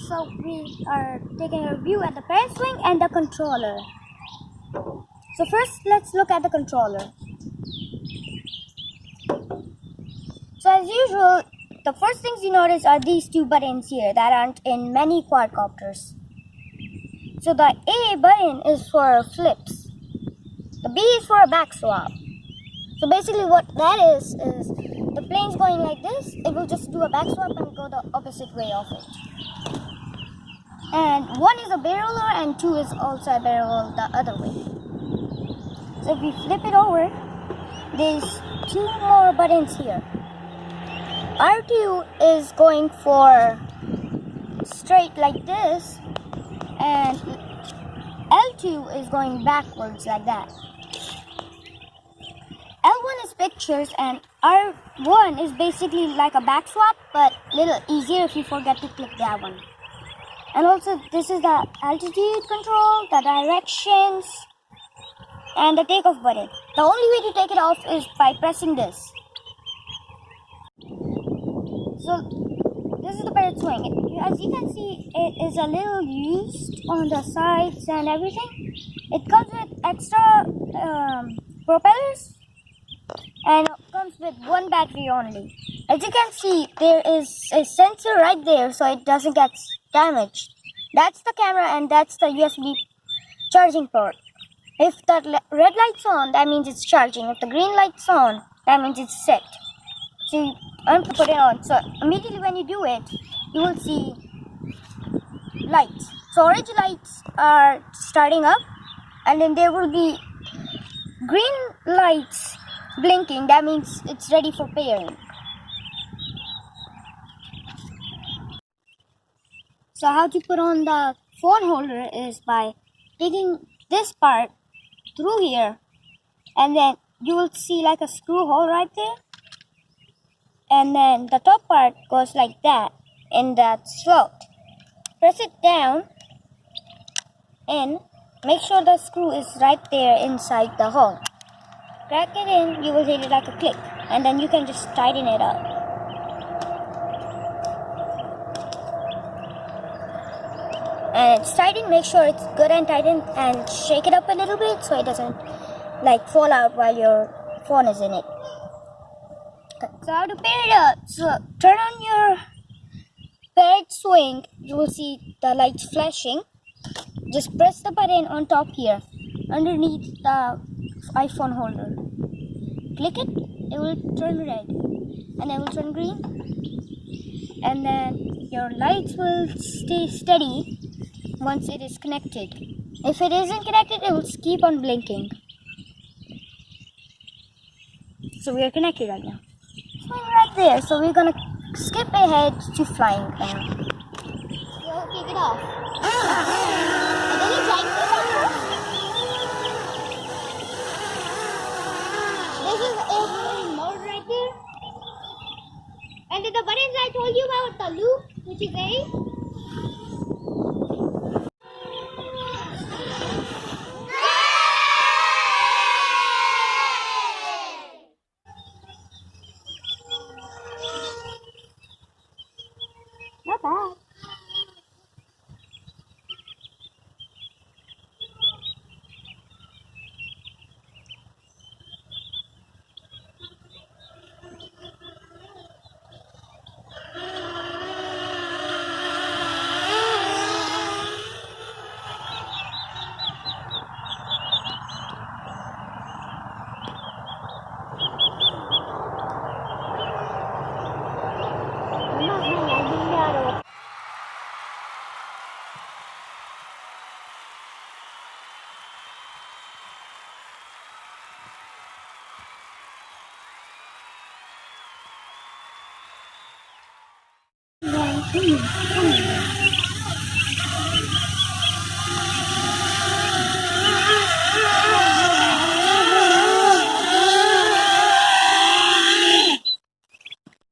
So we are taking a review at the Parrot Swing and the controller. So first, let's look at the controller. So as usual, the first things you notice are these two buttons here that aren't in many quadcopters. So the A button is for flips. The B is for a back swap. So basically what that is the plane's going like this, it will just do a back swap and go the opposite way of it. And 1 is a barrel roller and 2 is also a barrel roll the other way. So if we flip it over, there's 2 more buttons here. R2 is going for straight like this, and L2 is going backwards like that. L1 is pictures and R1 is basically like a back swap, but a little easier if you forget to click that one. And also this is the altitude control, the directions, and the takeoff button. The only way to take it off is by pressing this. So this is the Parrot Swing. As you can see, it is a little used on the sides and everything. It comes with extra propellers and comes with 1 battery only. As you can see, there is a sensor right there so it doesn't get damaged. That's the camera and that's the USB charging port. If the red light's on, that means it's charging. If the green light's on, that means it's set. So you want to put it on. So immediately when you do it, you will see lights. So orange lights are starting up, and then there will be green lights blinking. That means it's ready for pairing. So how to put on the phone holder is by taking this part through here, and then you will see like a screw hole right there. And then the top part goes like that in that slot. Press it down and make sure the screw is right there inside the hole. Crack it in, you will hear it like a click, and then you can just tighten it up. And it's tightened, make sure it's good and tightened, and shake it up a little bit so it doesn't like fall out while your phone is in it. So how to pair it up? So turn on your Parrot Swing, you will see the lights flashing. Just press the button on top here, underneath the iPhone holder. Click it, it will turn red, and it will turn green. And then your lights will stay steady once it is connected. If it isn't connected, it will keep on blinking. So we are connected right now. Right there, so we're gonna skip ahead to flying now. So take it off. And then you tighten it up. This is airplane mode right there. And then the buttons I told you about, the loop, which is A. Not bad. Yeah.